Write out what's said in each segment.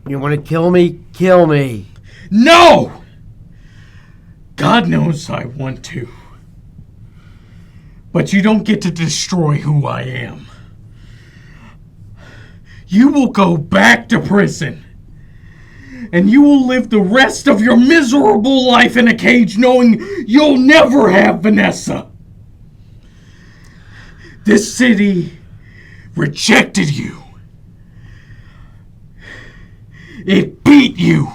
You want to kill me? Kill me. No! God knows I want to. But you don't get to destroy who I am. You will go back to prison. And you will live the rest of your miserable life in a cage knowing you'll never have Vanessa. This city rejected you. It beat you.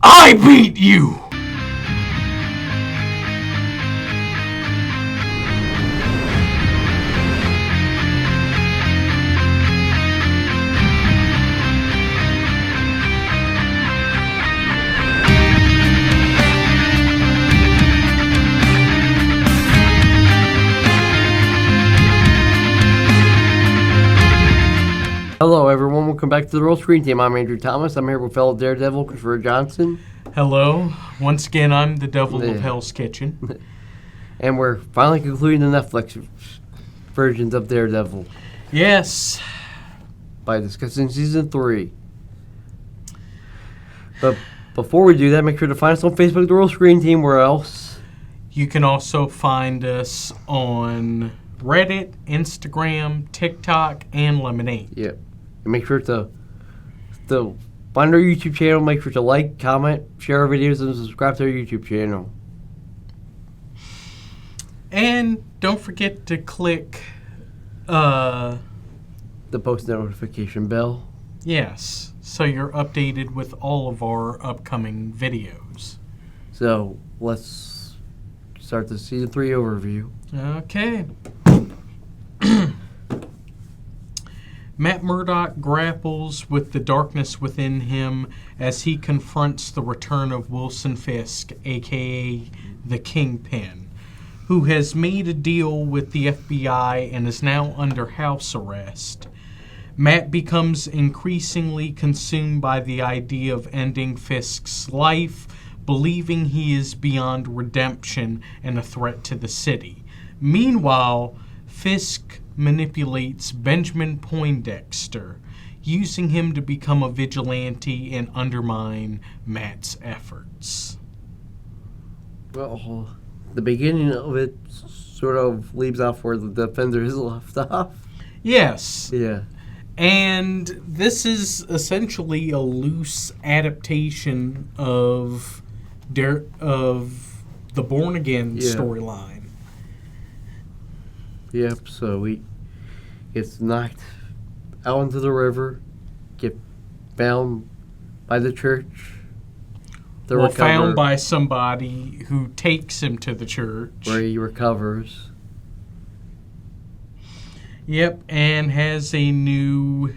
I beat you. Hello, everyone. Welcome back to the Roll Screen Team. I'm Andrew Thomas. I'm here with fellow Daredevil, Christopher Johnson. Hello. Once again, I'm the Devil of Hell's Kitchen. And we're finally concluding the Netflix versions of Daredevil. Yes. By discussing Season 3. But before we do that, make sure to find us on Facebook, the Roll Screen Team. Where else? You can also find us on Reddit, Instagram, TikTok, and Lemonade. Yep. And make sure to find our YouTube channel. Make sure to like, comment, share our videos, and subscribe to our YouTube channel. And don't forget to click the post notification bell. Yes, so you're updated with all of our upcoming videos. So let's start the Season 3 overview. Okay. Matt Murdock grapples with the darkness within him as he confronts the return of Wilson Fisk, a.k.a. the Kingpin, who has made a deal with the FBI and is now under house arrest. Matt becomes increasingly consumed by the idea of ending Fisk's life, believing he is beyond redemption and a threat to the city. Meanwhile, Fisk manipulates Benjamin Poindexter, using him to become a vigilante and undermine Matt's efforts. Well, the beginning of it sort of leaves off where the Defenders left off. Yes. Yeah. And this is essentially a loose adaptation of the Born Again storyline. Yep, so he gets knocked out into the river, get found by the church. Found by somebody who takes him to the church. Where he recovers. Yep, and has a new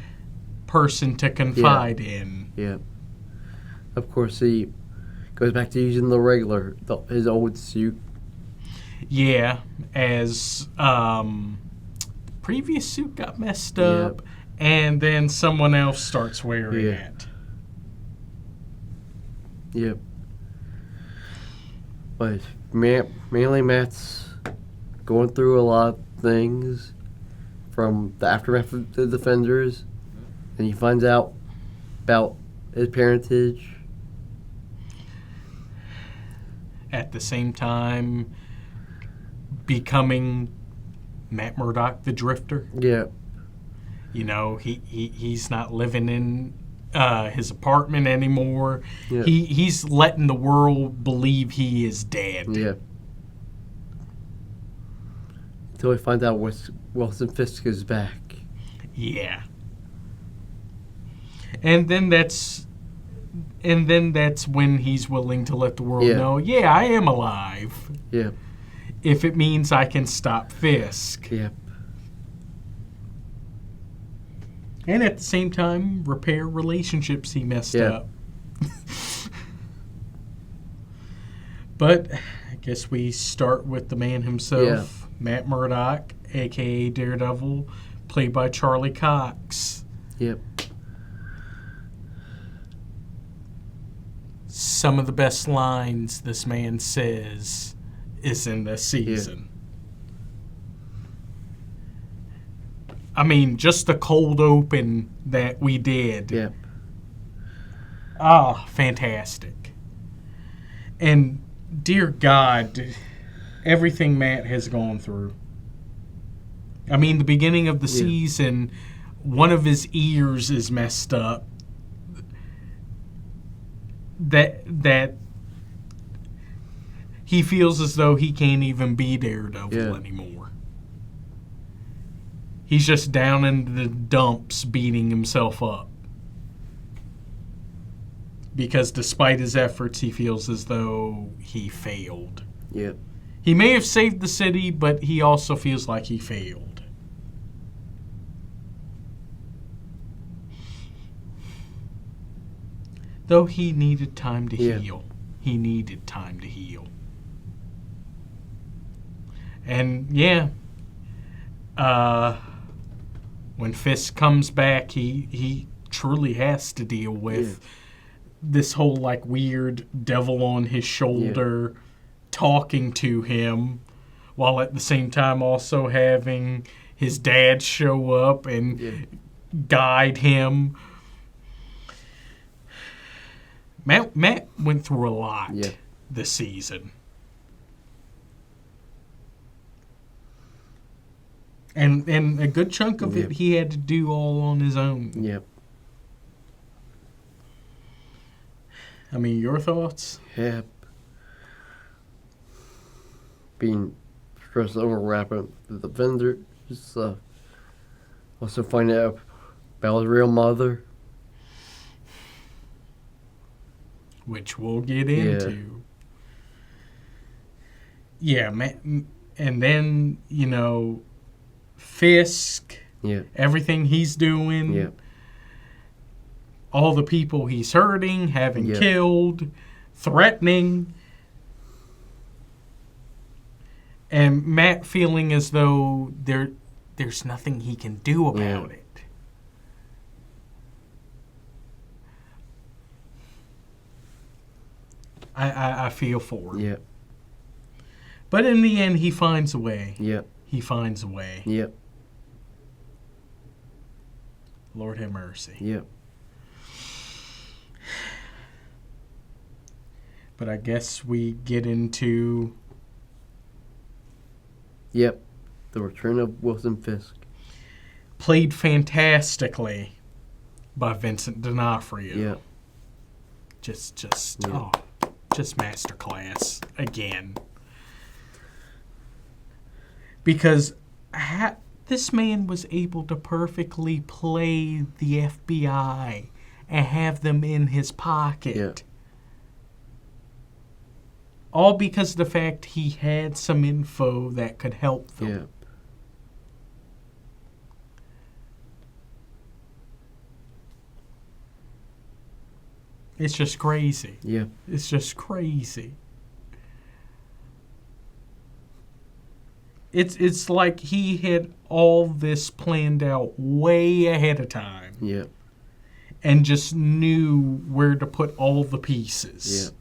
person to confide in. Yep. Of course, he goes back to using his old suit. Yeah, as previous suit got messed up, and then someone else starts wearing it. Yep. But mainly Matt's going through a lot of things from the aftermath of the Defenders, and he finds out about his parentage. At the same time, becoming Matt Murdock, the Drifter. Yeah. You know, he's not living in his apartment anymore. Yeah. He's letting the world believe he is dead. Yeah. Until he finds out Wilson Fisk is back. Yeah. And then that's when he's willing to let the world know, I am alive. Yeah. If it means I can stop Fisk. Yep. And at the same time, repair relationships he messed up. But I guess we start with the man himself, Matt Murdock, a.k.a. Daredevil, played by Charlie Cox. Yep. Some of the best lines this man says is in this season. I mean, just the cold open that we did. Yep. fantastic. And dear God, everything Matt has gone through. I mean, the beginning of the season, one of his ears is messed up. That he feels as though he can't even be Daredevil anymore. He's just down in the dumps beating himself up. Because despite his efforts, he feels as though he failed. Yep. He may have saved the city, but he also feels like he failed. Though he needed time to heal. He needed time to heal. And when Fisk comes back, he truly has to deal with this whole like weird devil on his shoulder talking to him, while at the same time also having his dad show up and guide him. Matt went through a lot this season. And a good chunk of it he had to do all on his own. Yep. I mean, your thoughts? Yep. Being stressed over wrapping the vendor. Just also find out about his real mother. Which we'll get into. Yeah, and then, Fisk, everything he's doing, all the people he's hurting, having killed, threatening, and Matt feeling as though there's nothing he can do about it. I feel for him. Yep. But in the end, he finds a way. Yep. He finds a way. Yep. Lord have mercy. Yep. But I guess we get into... Yep. The return of Wilson Fisk. Played fantastically by Vincent D'Onofrio. Yep. Just masterclass again. Because this man was able to perfectly play the FBI and have them in his pocket. Yeah. All because of the fact he had some info that could help them. Yeah. It's just crazy. Yeah. It's just crazy. It's like he had all this planned out way ahead of time. Yeah. And just knew where to put all the pieces. Yeah.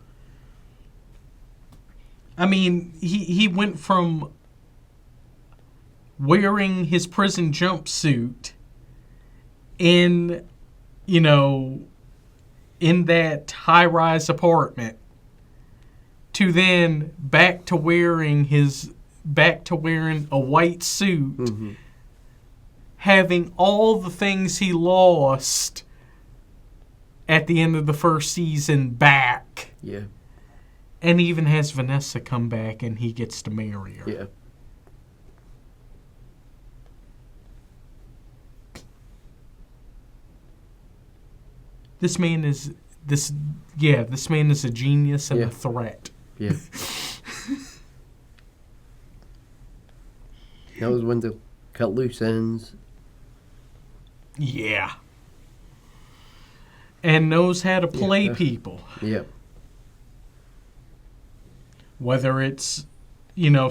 I mean, he went from wearing his prison jumpsuit in that high-rise apartment to then back to wearing a white suit, having all the things he lost at the end of the first season back. Yeah. And even has Vanessa come back and he gets to marry her. Yeah. This man is a genius and a threat. Yeah. Knows when to cut loose ends. Yeah. And knows how to play people. Yeah. Whether it's,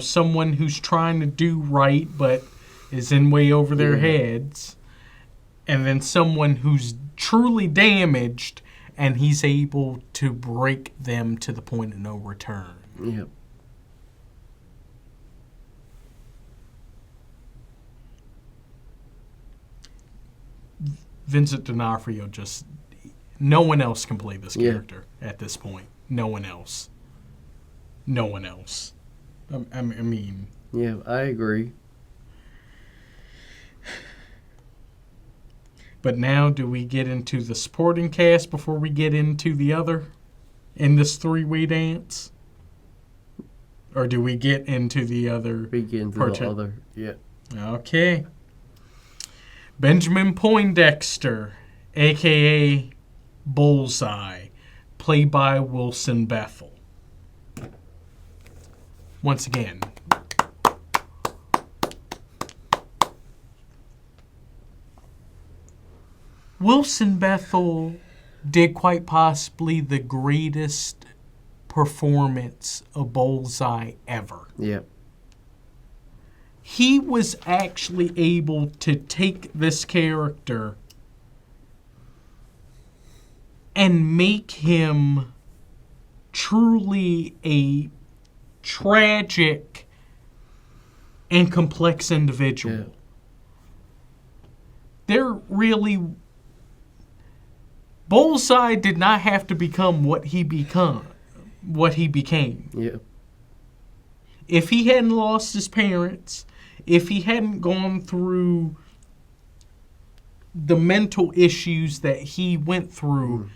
someone who's trying to do right but is in way over their heads, and then someone who's truly damaged and he's able to break them to the point of no return. Yeah. Vincent D'Onofrio No one else can play this Yeah. character at this point. No one else. No one else. I mean... Yeah, I agree. But now, do we get into the supporting cast before we get into the other? In this three-way dance? Or do we get into the other? We get into the other. Yeah. Okay. Benjamin Poindexter, a.k.a. Bullseye, played by Wilson Bethel. Once again. Wilson Bethel did quite possibly the greatest performance of Bullseye ever. Yeah. He was actually able to take this character and make him truly a tragic and complex individual. Yeah. There really... Bullseye did not have to become what he became. Yeah. If he hadn't lost his parents, if he hadn't gone through the mental issues that he went through,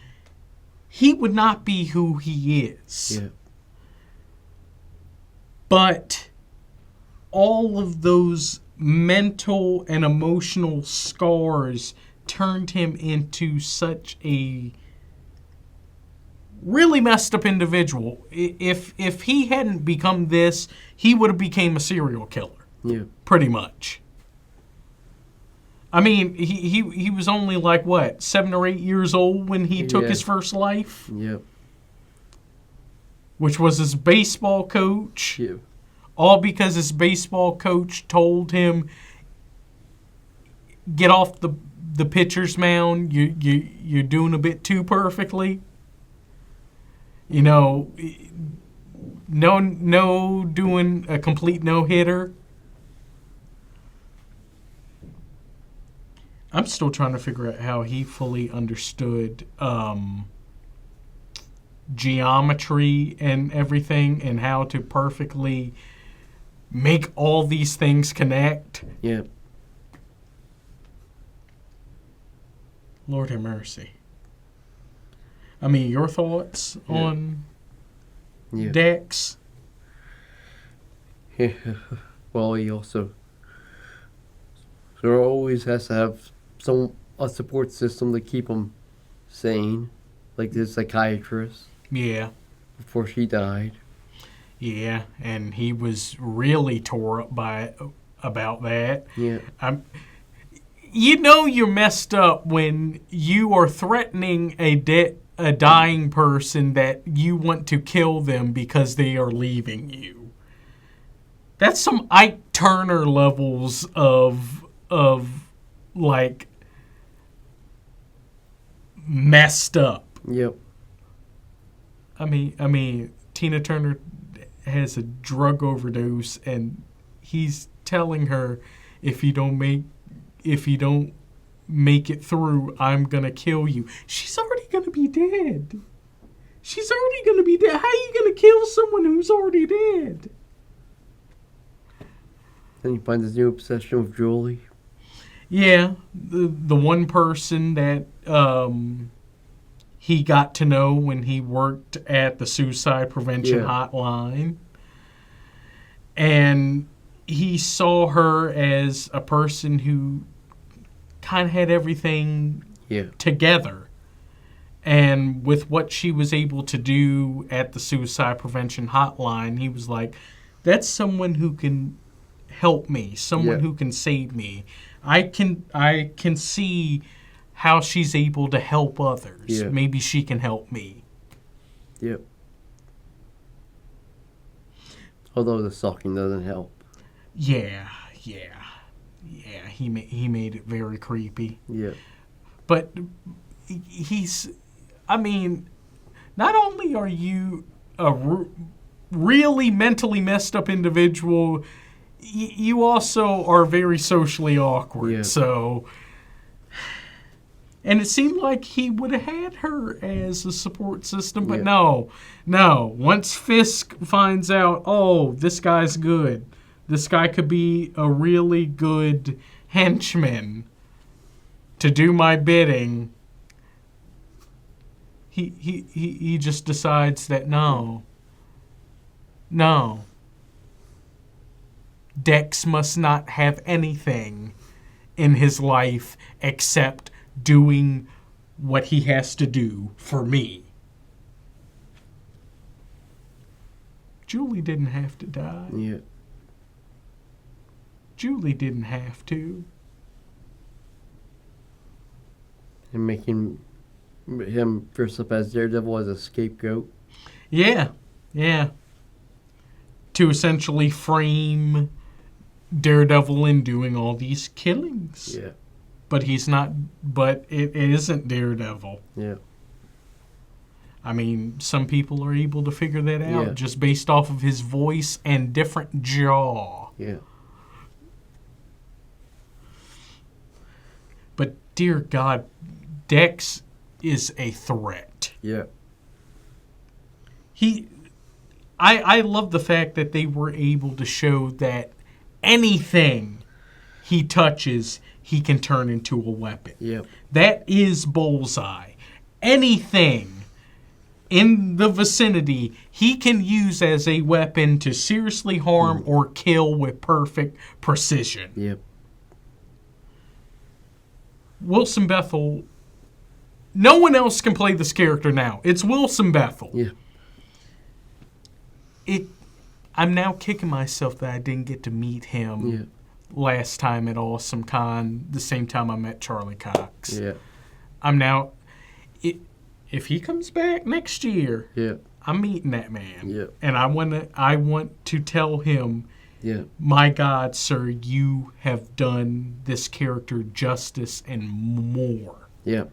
he would not be who he is. Yeah. But all of those mental and emotional scars turned him into such a really messed up individual. If he hadn't become this, he would have became a serial killer. Yeah. Pretty much. I mean, he was only like, what, 7 or 8 years old when he took his first life? Yeah. Which was his baseball coach. Yeah. All because his baseball coach told him, get off the pitcher's mound. You're doing a bit too perfectly. You know, no doing a complete no-hitter. I'm still trying to figure out how he fully understood geometry and everything and how to perfectly make all these things connect. Yeah. Lord have mercy. I mean, your thoughts on Dex? Yeah. Well, he also... So always has to have a support system to keep him sane. Like this psychiatrist. Yeah. Before she died. Yeah, and he was really tore up about that. Yeah. You know you're messed up when you are threatening a dying person that you want to kill them because they are leaving you. That's some Ike Turner levels of like messed up. Yep. I mean, Tina Turner has a drug overdose, and he's telling her, if you don't make it through, I'm gonna kill you. She's already gonna be dead. She's already gonna be dead. How are you gonna kill someone who's already dead? Then you find this new obsession with Julie. Yeah, the one person that he got to know when he worked at the suicide prevention hotline. And he saw her as a person who kind of had everything together. And with what she was able to do at the suicide prevention hotline, he was like, that's someone who can help me, someone who can save me. I can see how she's able to help others. Yeah. Maybe she can help me. Yep. Although the sucking doesn't help. Yeah. He made it very creepy. Yeah. But I mean, not only are you a really mentally messed up individual, you also are very socially awkward. Yeah. So And it seemed like he would have had her as a support system, but Yeah. no. Once Fisk finds out, oh, this guy's good. This guy could be a really good henchman to do my bidding. He just decides that no. Dex must not have anything in his life except doing what he has to do for me. Julie didn't have to die. Yeah. Julie didn't have to. And making him dress up as Daredevil as a scapegoat. Yeah. To essentially frame Daredevil in doing all these killings. Yeah. But he's not, but it isn't Daredevil. Yeah. I mean, some people are able to figure that out Yeah. just based off of his voice and different jaw. Yeah. But dear God, Dex is a threat. Yeah. I love the fact that they were able to show that anything he touches, he can turn into a weapon. Yeah. That is Bullseye. Anything in the vicinity, he can use as a weapon to seriously harm or kill with perfect precision. Yep. Wilson Bethel, no one else can play this character now. It's Wilson Bethel. Yeah. I'm now kicking myself that I didn't get to meet him last time at Awesome Con, the same time I met Charlie Cox. Yeah. I'm now, if he comes back next year, Yeah. I'm meeting that man. Yeah. And I want to tell him, Yeah. my God, sir, you have done this character justice and more. Yeah.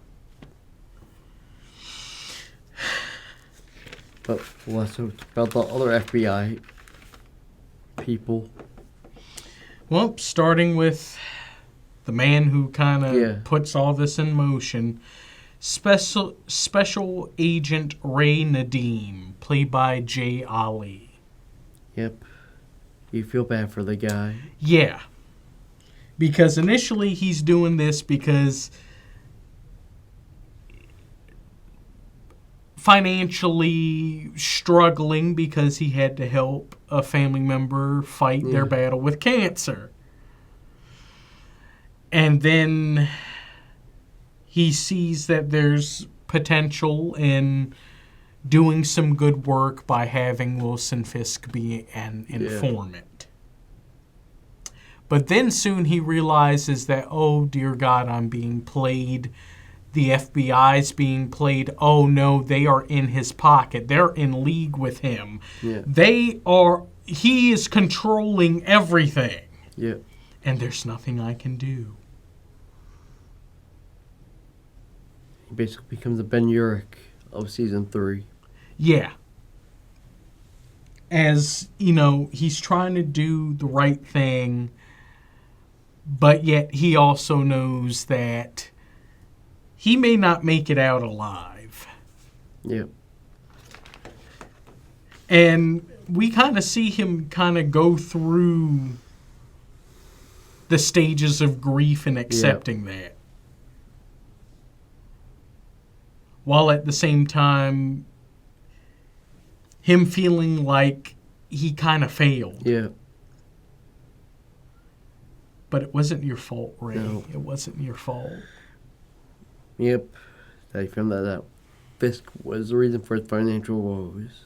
But let's talk about the other FBI people. Well, starting with the man who kind of puts all this in motion, Special Agent Ray Nadeem, played by Jay Ali. Yep. You feel bad for the guy. Yeah. Because initially he's doing this because financially struggling because he had to help a family member fight their battle with cancer. And then he sees that there's potential in doing some good work by having Wilson Fisk be an informant. But then soon he realizes that, oh dear God, I'm being played. The FBI's being played. Oh no, they are in his pocket. They're in league with him. Yeah. He is controlling everything. Yeah. And there's nothing I can do. He basically becomes a Ben Urich of season 3. Yeah. As, you know, he's trying to do the right thing, but yet he also knows that he may not make it out alive. Yeah. And we kind of see him kind of go through the stages of grief and accepting that. While at the same time, him feeling like he kind of failed. Yeah. But it wasn't your fault, Ray. No. It wasn't your fault. Yep. I found that out. Fisk was the reason for his financial woes.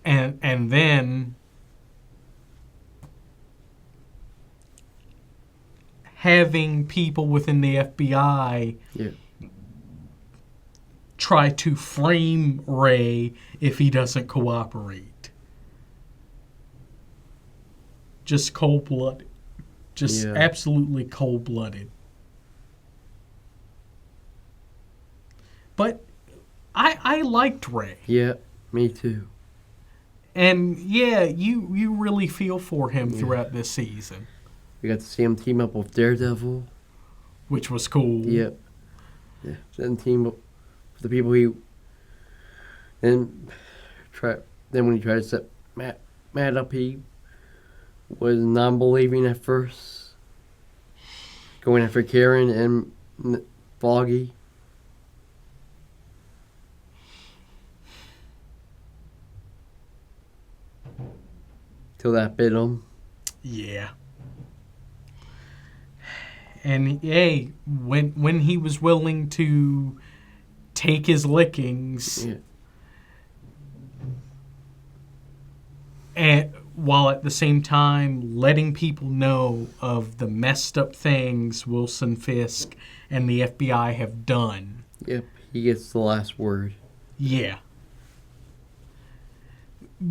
And then having people within the FBI try to frame Ray if he doesn't cooperate. Just cold-blooded. Just absolutely cold-blooded. But I liked Ray. Yeah, me too. And yeah, you really feel for him throughout this season. We got to see him team up with Daredevil. which was cool. Yep. Yeah. Then team up with the people he. Then when he tried to set Matt up, he was non-believing at first, going after Karen and Foggy. Till that bit him. Yeah. And hey, when he was willing to take his lickings, Yeah. and while at the same time letting people know of the messed up things Wilson Fisk and the FBI have done. Yep, he gets the last word. Yeah.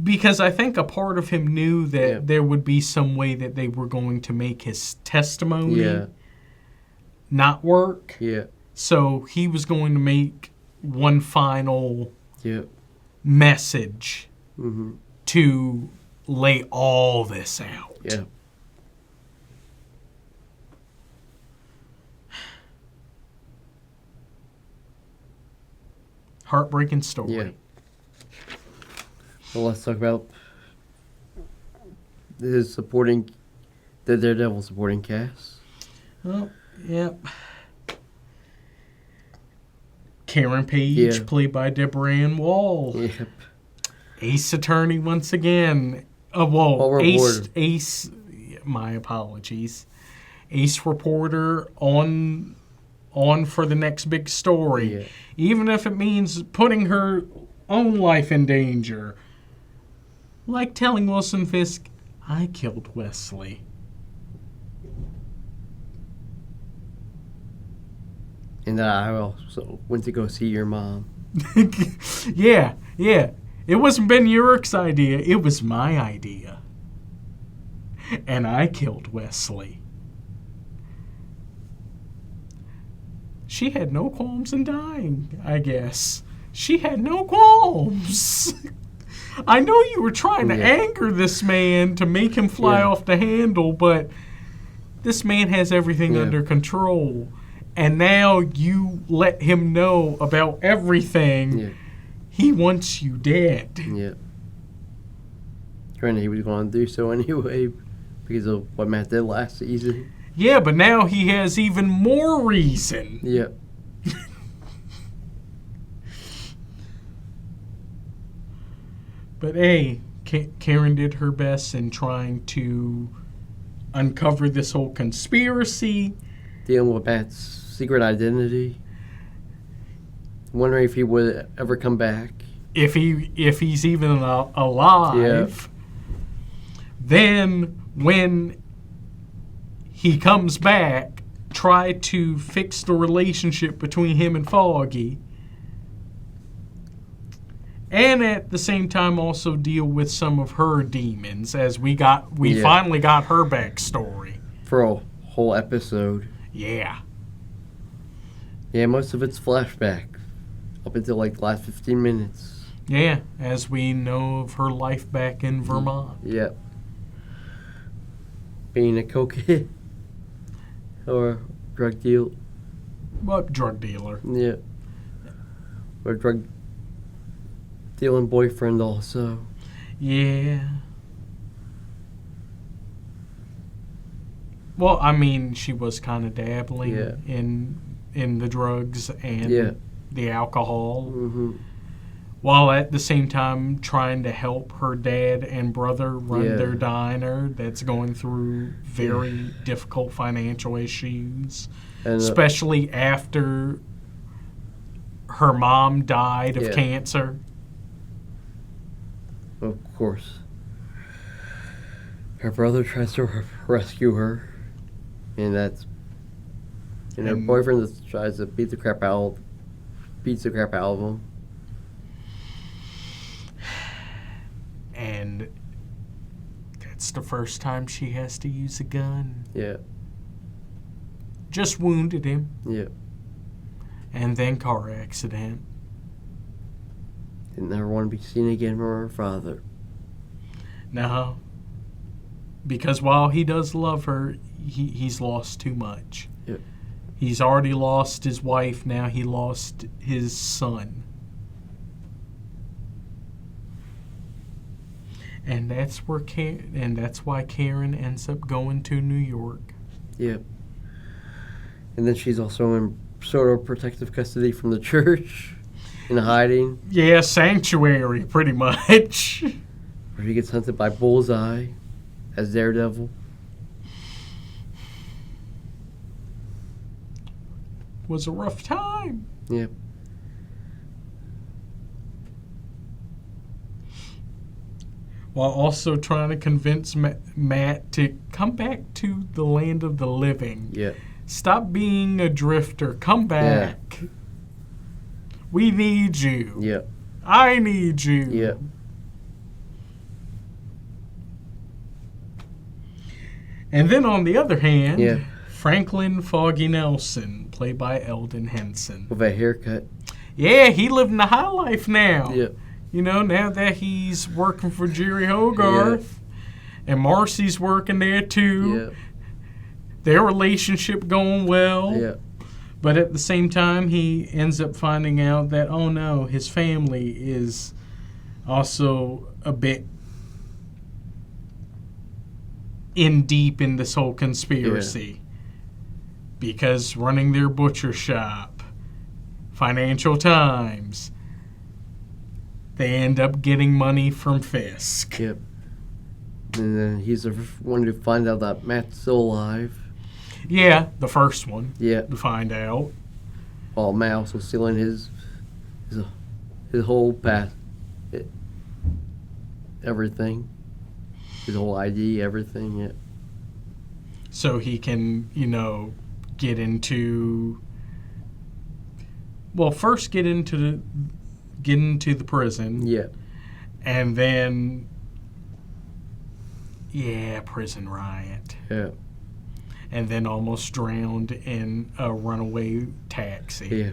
Because I think a part of him knew that there would be some way that they were going to make his testimony not work. Yeah. So he was going to make one final message to lay all this out. Yeah. Heartbreaking story. Yeah. Well, let's talk about the Daredevil supporting cast. Oh, yep. Karen Page, played by Deborah Ann Wall. Yep. Ace Attorney once again. Ace. My apologies. Ace Reporter on for the next big story, even if it means putting her own life in danger. Like telling Wilson Fisk, I killed Wesley. And I also went to go see your mom. Yeah. It wasn't Ben Urich's idea. It was my idea. And I killed Wesley. She had no qualms in dying, I guess. She had no qualms. I know you were trying to anger this man to make him fly off the handle, but this man has everything under control. And now you let him know about everything. Yeah. He wants you dead. Yeah. Granted, he was going to do so anyway because of what Matt did last season. Yeah, but now he has even more reason. Yeah. But hey, Karen did her best in trying to uncover this whole conspiracy. Dealing with Matt's secret identity. Wondering if he would ever come back. If he's even alive. Then when he comes back, try to fix the relationship between him and Foggy. And at the same time also deal with some of her demons, as we finally got her backstory. For a whole episode. Yeah. Yeah, most of it's flashback. Up until like the last 15 minutes. Yeah, as we know of her life back in Vermont. Yep. Being a cokehead. Or drug deal. What drug dealer? Yeah. Or drug dealing boyfriend also. Yeah. Well, I mean, she was kind of dabbling in the drugs and the alcohol, while at the same time trying to help her dad and brother run their diner that's going through very difficult financial issues, and, especially after her mom died of cancer. Of course. Her brother tries to rescue her. And that's... And her boyfriend just tries to beats the crap out of him. And that's the first time she has to use a gun. Yeah. Just wounded him. Yeah. And then car accident. Didn't ever want to be seen again from her father. No. Because while he does love her, he's lost too much. Yeah. He's already lost his wife. Now he lost his son. And that's why Karen ends up going to New York. Yep. And then she's also in sort of protective custody from the church, in hiding. Yeah, sanctuary, pretty much. Where he gets hunted by Bullseye as Daredevil. Was a rough time. Yep. While also trying to convince Matt to come back to the land of the living. Yep. Stop being a drifter. Come back. Yeah. We need you. Yep. I need you. Yep. And then on the other hand, yeah. Franklin Foggy Nelson, played by Eldon Henson. With a haircut. Yeah, he living the high life now. Yep. You know, now that he's working for Jerry Hogarth, and Marcy's working there too. Yep. Their relationship going well. Yep. But at the same time, he ends up finding out that, oh no, his family is also a bit in deep in this whole conspiracy. Yeah. Because running their butcher shop, Financial Times, they end up getting money from Fisk. Yep. And then he's the one to find out that Matt's still alive. Yeah, the first one. Yeah. To find out. While Matt also stealing his whole past, everything, his whole ID, everything. Yeah. So he can, get into. Well, first get into the prison. Yeah. And then, prison riot. Yeah. And then almost drowned in a runaway taxi. Yeah.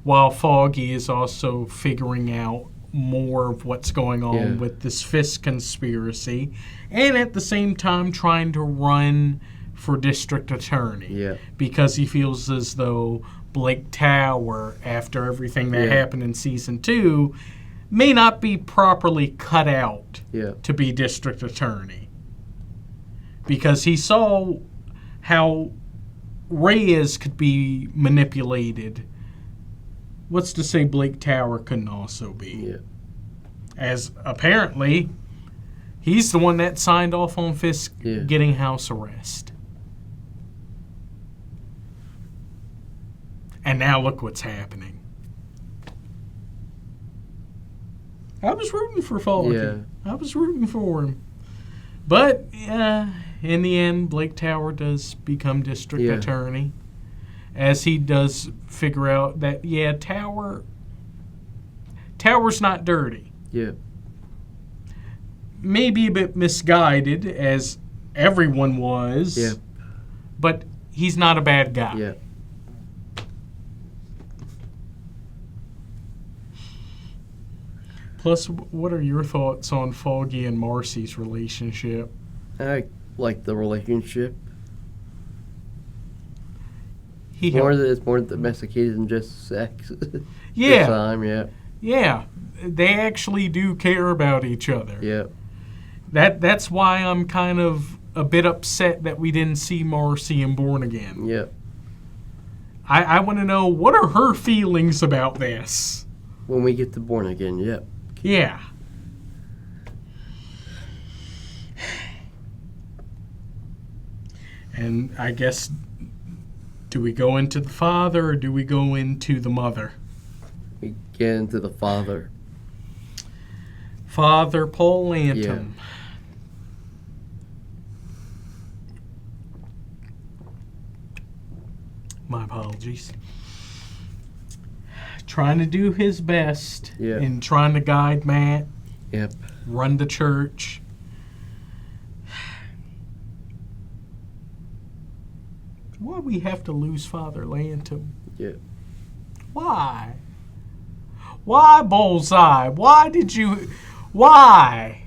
While Foggy is also figuring out more of what's going on with this Fisk conspiracy, and at the same time trying to run for district attorney. Yeah. Because he feels as though Blake Tower, after everything that happened in season 2, may not be properly cut out to be district attorney. Because he saw how Reyes could be manipulated. What's to say Blake Tower couldn't also be? Yeah. As apparently, he's the one that signed off on Fisk getting house arrest. And now look what's happening. I was rooting for Foggy. Yeah. I was rooting for him. But, in the end, Blake Tower does become district attorney. As he does figure out that, Tower's not dirty. Yeah. Maybe a bit misguided, as everyone was. Yeah. But he's not a bad guy. Yeah. Plus, what are your thoughts on Foggy and Marcy's relationship? I like the relationship. It's more domesticated than just sex. Yeah. This time, Yeah. They actually do care about each other. Yeah. That's why I'm kind of a bit upset that we didn't see Marcy in Born Again. Yeah. I want to know, what are her feelings about this? When we get to Born Again, Yeah. And I guess, do we go into the father or do we go into the mother? We get into the father. Father Paul Lantham. Yeah. My apologies. Trying to do his best in trying to guide Matt. Yep. Run the church. Why we have to lose Father Lantham? Yeah. Why? Why, Bullseye? Why did you... Why?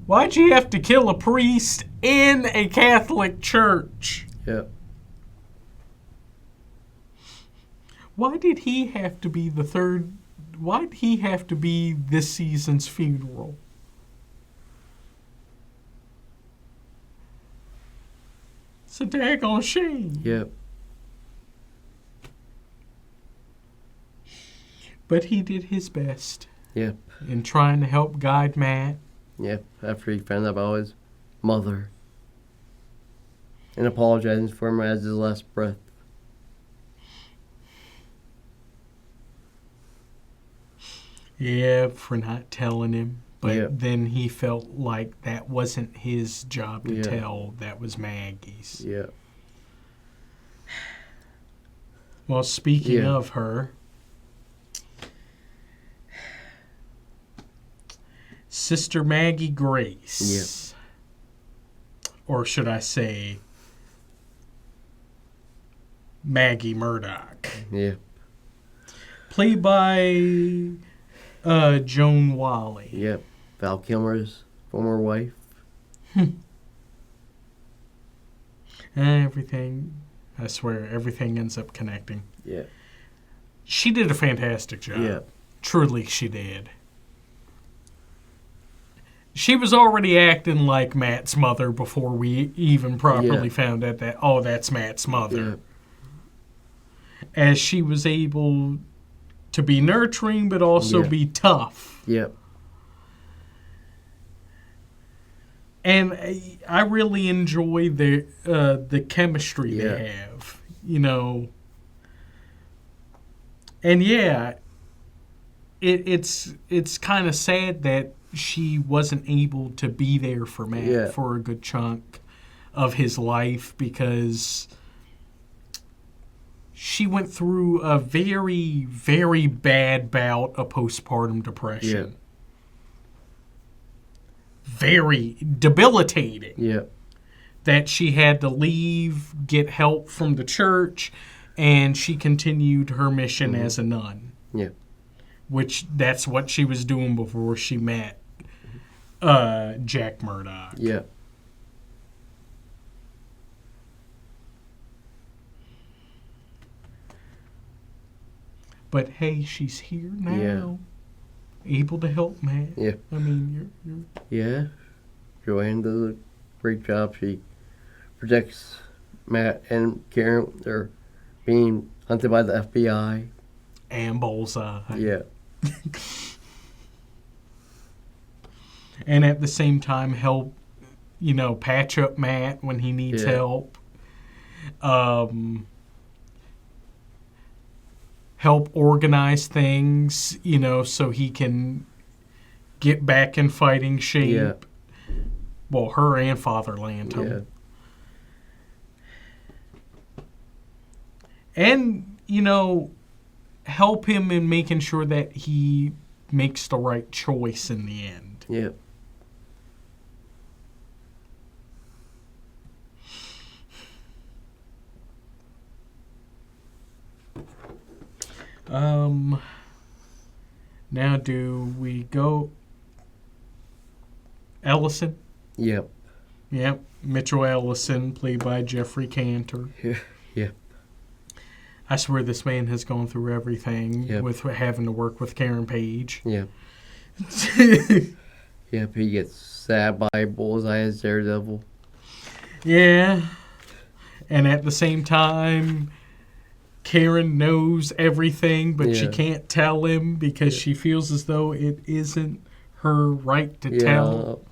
Why'd you have to kill a priest in a Catholic church? Yep. Why did he have to be the third? Why'd he have to be this season's funeral? It's a daggone shame. Yep. But he did his best. Yep. In trying to help guide Matt. Yep. After he found out about his mother. And apologizing for him as his last breath. Yeah, for not telling him. But Yep. then he felt like that wasn't his job to Yeah. tell. That was Maggie's. Yep. Well, speaking Yeah. of her, Sister Maggie Grace. Or should I say, Maggie Murdoch. Yeah. Played by Joan Wally. Yep. Val Kilmer's former wife. Everything, I swear, everything ends up connecting. Yeah. She did a fantastic job. Yeah. Truly, she did. She was already acting like Matt's mother before we even properly found out that, oh, that's Matt's mother. Yeah. As she was able to be nurturing, but also be tough. Yep. And I really enjoy the chemistry they have, you know. And it's kind of sad that she wasn't able to be there for Matt for a good chunk of his life, because she went through a very, very bad bout of postpartum depression. Yeah. Very debilitating. Yeah. That she had to leave, get help from the church, and she continued her mission as a nun. Yeah. Which that's what she was doing before she met Jack Murdoch. Yeah. But hey, she's here now. Able to help Matt. Yeah. I mean, you're Yeah. Joanne does a great job. She protects Matt and Karen. They're being hunted by the FBI. and Bullseye. Yeah. And at the same time help, patch up Matt when he needs help. Help organize things, so he can get back in fighting shape. Yeah. Well, her and Fatherland. Yeah. And, help him in making sure that he makes the right choice in the end. Yeah. Now do we go Ellison? Yep. Yep. Mitchell Ellison, played by Jeffrey Cantor. Yeah. I swear this man has gone through everything with having to work with Karen Page. Yeah. Yep, he gets stabbed by Bullseye as Daredevil. Yeah. And at the same time, Karen knows everything, but she can't tell him because she feels as though it isn't her right to tell.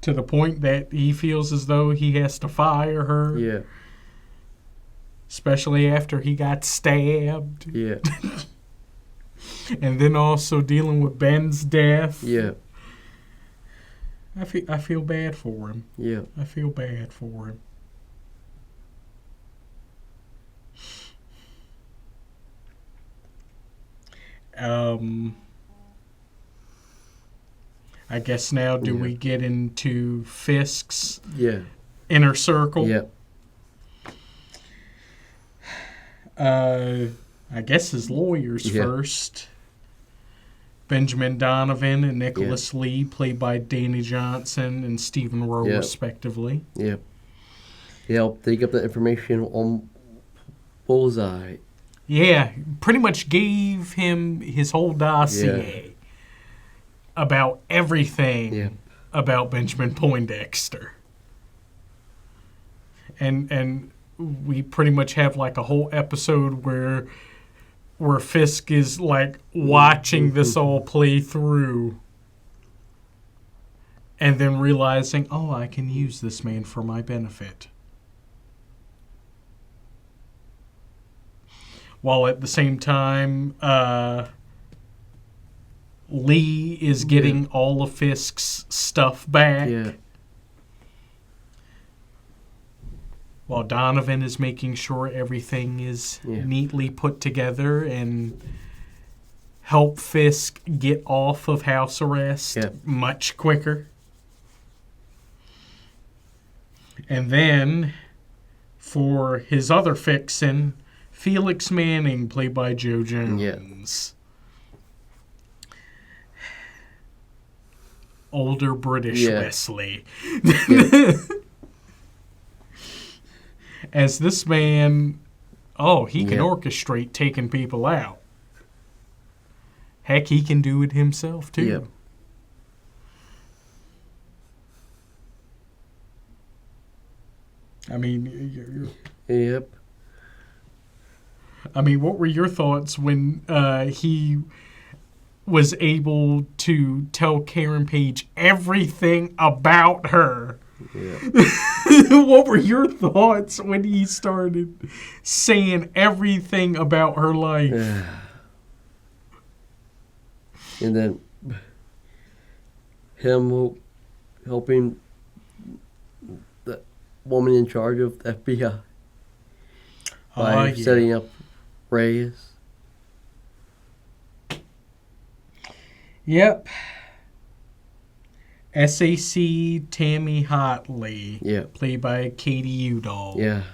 To the point that he feels as though he has to fire her. Yeah. Especially after he got stabbed. Yeah. And then also dealing with Ben's death. Yeah. I feel bad for him. Yeah. I feel bad for him. I guess now do we get into Fisk's inner circle? Yep. I guess his lawyers first. Benjamin Donovan and Nicholas Lee, played by Danny Johnson and Stephen Rowe, respectively. Yep. He helped dig up the information on Bullseye. Yeah, pretty much gave him his whole dossier about everything about Benjamin Poindexter. And we pretty much have like a whole episode where Fisk is like watching this all play through and then realizing, oh, I can use this man for my benefit. While at the same time, Lee is getting all of Fisk's stuff back. Yeah. While Donovan is making sure everything is neatly put together and help Fisk get off of house arrest much quicker. And then, for his other fixin', Felix Manning, played by Joe Jones. Older British Wesley. As this man, he can orchestrate taking people out. Heck, he can do it himself, too. Yep. I mean, Yep. I mean, what were your thoughts when he was able to tell Karen Page everything about her? Yeah. What were your thoughts when he started saying everything about her life? And then him helping the woman in charge of the FBI by setting up Reyes. Yep. SAC Tammy Hotley, played by Katie Udall. Yeah.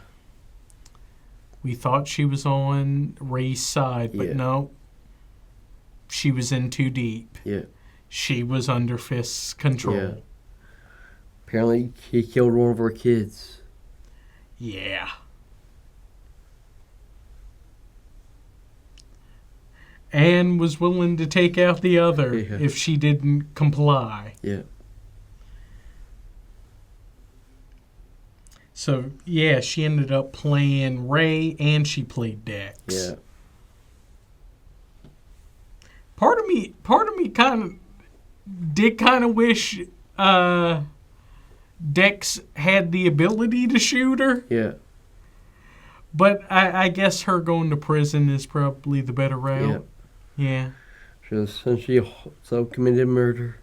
We thought she was on Ray's side, but no. She was in too deep. Yeah. She was under Fisk's control. Yeah. Apparently, he killed one of her kids. Yeah. And was willing to take out the other if she didn't comply. Yeah. So, she ended up playing Ray and she played Dex. Yeah. Part of me kind of wish Dex had the ability to shoot her. Yeah. But I guess her going to prison is probably the better route. Yeah. She essentially committed murder.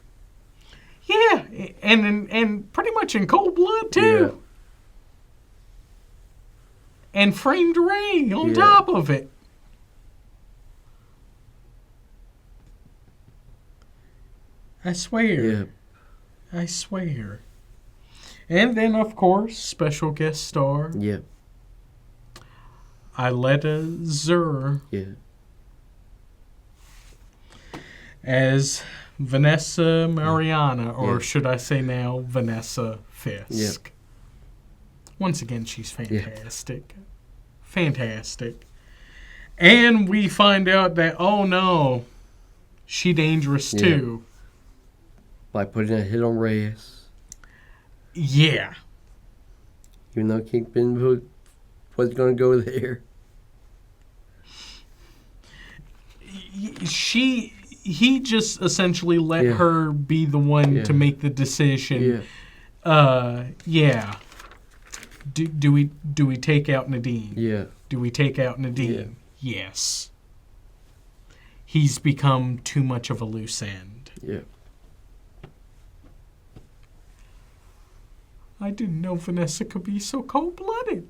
Yeah, and pretty much in cold blood too. Yeah. And framed Ray on top of it. I swear. Yeah. I swear. And then, of course, special guest star. Yeah. Iletta Zur. Yeah. As Vanessa Mariana, or should I say now, Vanessa Fisk. Yeah. Once again, she's fantastic. Fantastic. And we find out that, oh no, she dangerous too. By putting a hit on Reyes. Yeah. Even though Kingpin was going to go there. He just essentially let her be the one to make the decision. Yeah. Do we take out Nadine? Yeah. Do we take out Nadine? Yeah. Yes. He's become too much of a loose end. Yeah. I didn't know Vanessa could be so cold-blooded.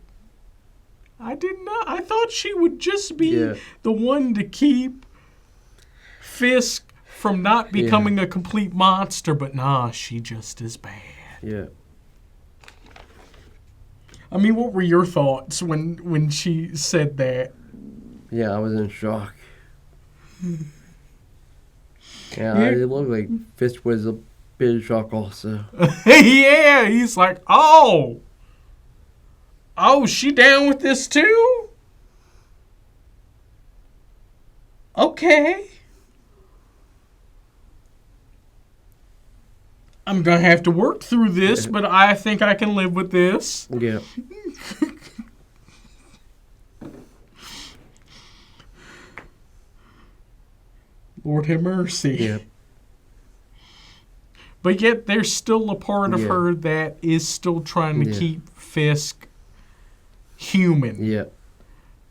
I didn't know. I thought she would just be the one to keep Fisk from not becoming a complete monster, but nah, she just is bad. Yeah. I mean, what were your thoughts when she said that? Yeah, I was in shock. Yeah, it looked like Fisk was a bit of shock also. Yeah, he's like, oh, she down with this too? Okay. I'm going to have to work through this, but I think I can live with this. Yeah. Lord have mercy. Yeah. But yet there's still a part of Yeah. her that is still trying to Yeah. keep Fisk human. Yeah.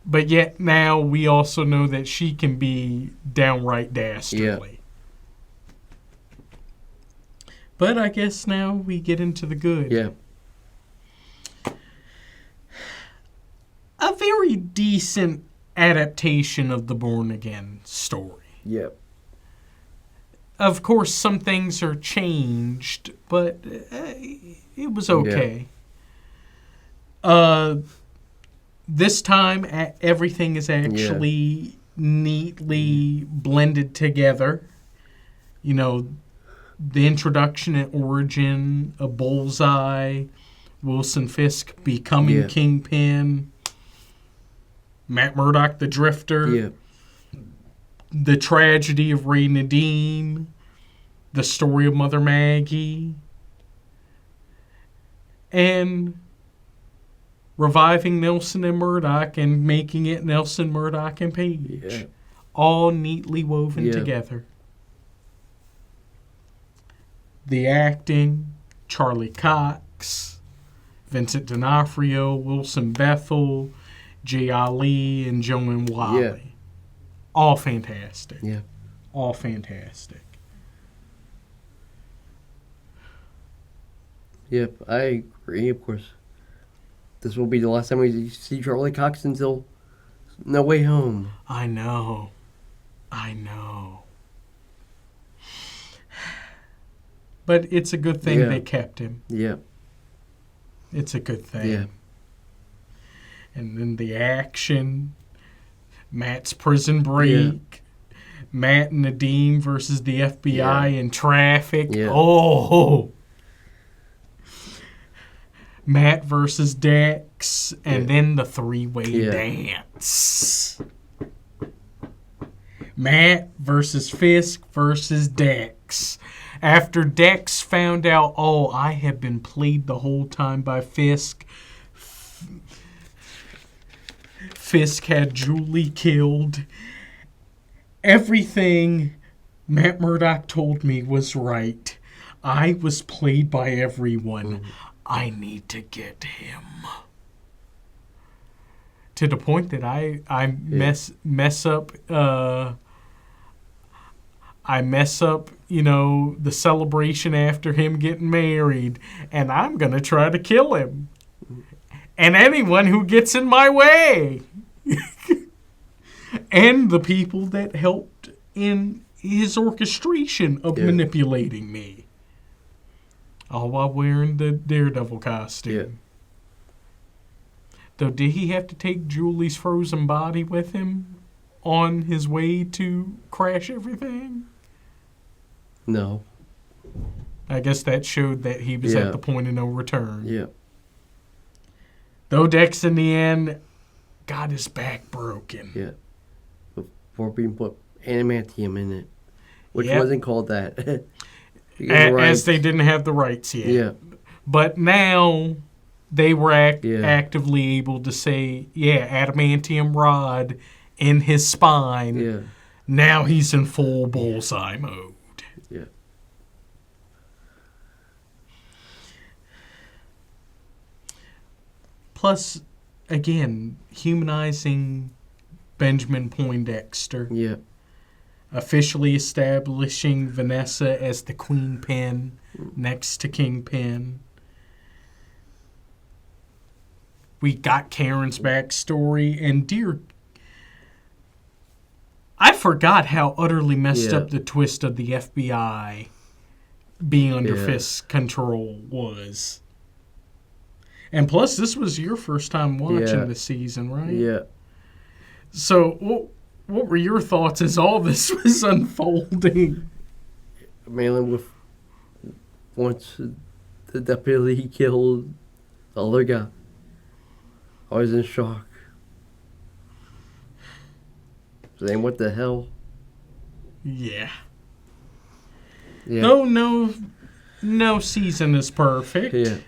But yet now we also know that she can be downright dastardly. But I guess now we get into the good. Yeah. A very decent adaptation of the Born Again story. Yeah. Of course, some things are changed, but it was okay. This time, everything is actually neatly blended together. You know, the introduction and origin of Bullseye, Wilson Fisk becoming Kingpin, Matt Murdock the Drifter, the tragedy of Ray Nadeem, the story of Mother Maggie, and reviving Nelson and Murdock and making it Nelson, Murdock, and Page. Yeah. All neatly woven together. The acting, Charlie Cox, Vincent D'Onofrio, Wilson Bethel, Jay Ali, and Joan Wally. Yeah. All fantastic. Yeah. All fantastic. Yep, I agree, of course. This will be the last time we see Charlie Cox until No Way Home. I know. But it's a good thing they kept him. Yeah. It's a good thing. Yeah. And then the action, Matt's prison break, Matt and Nadeem versus the FBI in traffic. Yeah. Oh! Matt versus Dex, and then the three-way dance. Matt versus Fisk versus Dex. After Dex found out, oh, I have been played the whole time by Fisk. Fisk had Julie killed. Everything Matt Murdock told me was right. I was played by everyone. I need to get him. To the point that I mess up you know, the celebration after him getting married, and I'm gonna try to kill him. And anyone who gets in my way. And the people that helped in his orchestration of manipulating me. All while wearing the Daredevil costume. Yeah. Though, did he have to take Julie's frozen body with him on his way to crash everything? No. I guess that showed that he was at the point of no return. Yeah. Though Dex, in the end, got his back broken. Yeah. Before being put adamantium in it, which wasn't called that. As they didn't have the rights yet. Yeah. But now they were actively able to say, adamantium rod in his spine. Yeah. Now he's in full Bullseye mode. Yeah. Plus, again, humanizing Benjamin Poindexter. Yeah. Officially establishing Vanessa as the Queen Pin next to Kingpin. We got Karen's backstory, and I forgot how utterly messed up the twist of the FBI being under Fisk's control was. And plus, this was your first time watching the season, right? Yeah. So, what were your thoughts as all this was unfolding? mainly with once the deputy killed the other guy. I was in shock. Saying, what the hell? Yeah. Yeah. No season is perfect. Yeah.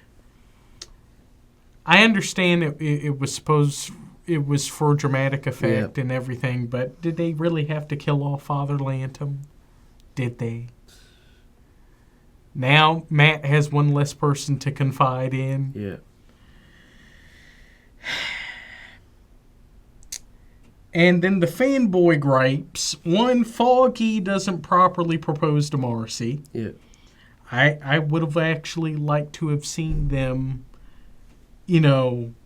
I understand it was for dramatic effect and everything, but did they really have to kill off Father Lantom? Did they? Now Matt has one less person to confide in. Yeah. And then the fanboy gripes. One, Foggy doesn't properly propose to Marcy. Yeah. I would have actually liked to have seen them, become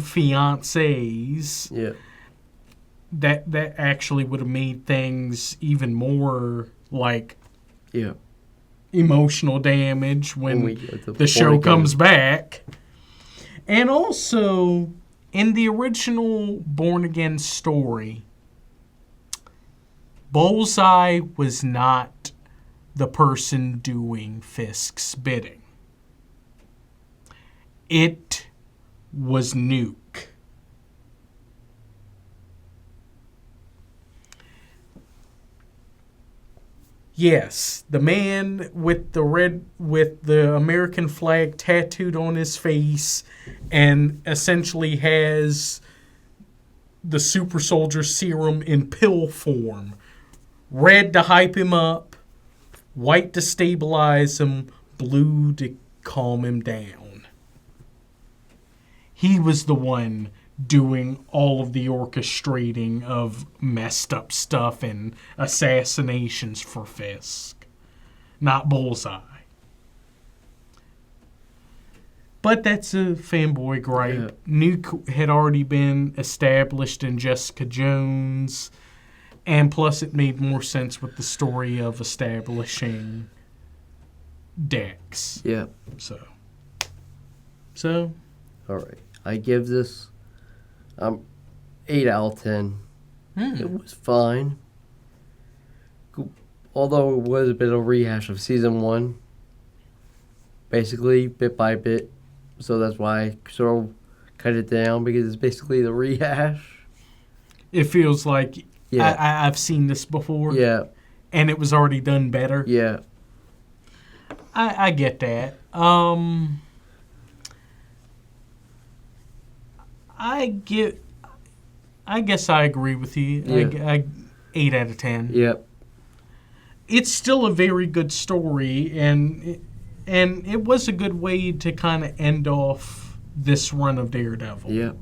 fiancés. Yeah. That actually would have made things even more Yeah. emotional damage when we get to the show point comes again. back. And also, in the original Born Again story, Bullseye was not the person doing Fisk's bidding. It was Nuke. Yes, the man with the American flag tattooed on his face and essentially has the super soldier serum in pill form. Red to hype him up, white to stabilize him, blue to calm him down. He was the one doing all of the orchestrating of messed up stuff and assassinations for Fisk, not Bullseye. But that's a fanboy gripe. Yeah. Nuke had already been established in Jessica Jones, and plus it made more sense with the story of establishing Dex. Yeah. So. All right. I give this 8 out of 10. It was fine. Although it was a bit of a rehash of season 1. Basically, bit by bit. So that's why I sort of cut it down, because it's basically the rehash. It feels like Yeah. I've seen this before. Yeah. And it was already done better. Yeah. I get that. I guess I agree with you. Yeah. 8 out of 10. Yep. It's still a very good story, and it was a good way to kind of end off this run of Daredevil. Yep.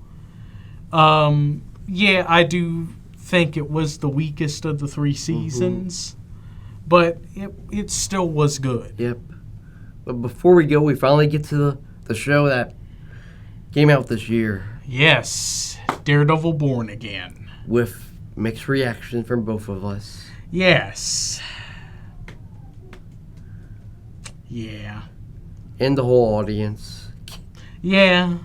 Yeah, I do think it was the weakest of the 3 seasons, but it still was good. Yep. But before we go, we finally get to the show that came out this year. Yes, Daredevil Born Again. With mixed reaction from both of us. Yes. Yeah. And the whole audience. Yeah.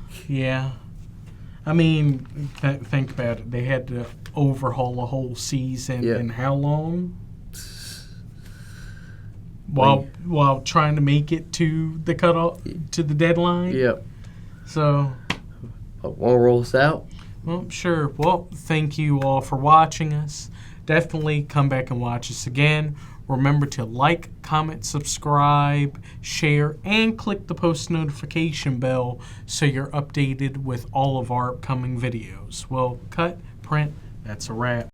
I mean, think about it. They had to overhaul a whole season in how long? While trying to make it to the cutoff, to the deadline. Yep. So. But one rolls out. Well, sure. Well, thank you all for watching us. Definitely come back and watch us again. Remember to like, comment, subscribe, share, and click the post notification bell so you're updated with all of our upcoming videos. Well, cut, print, that's a wrap.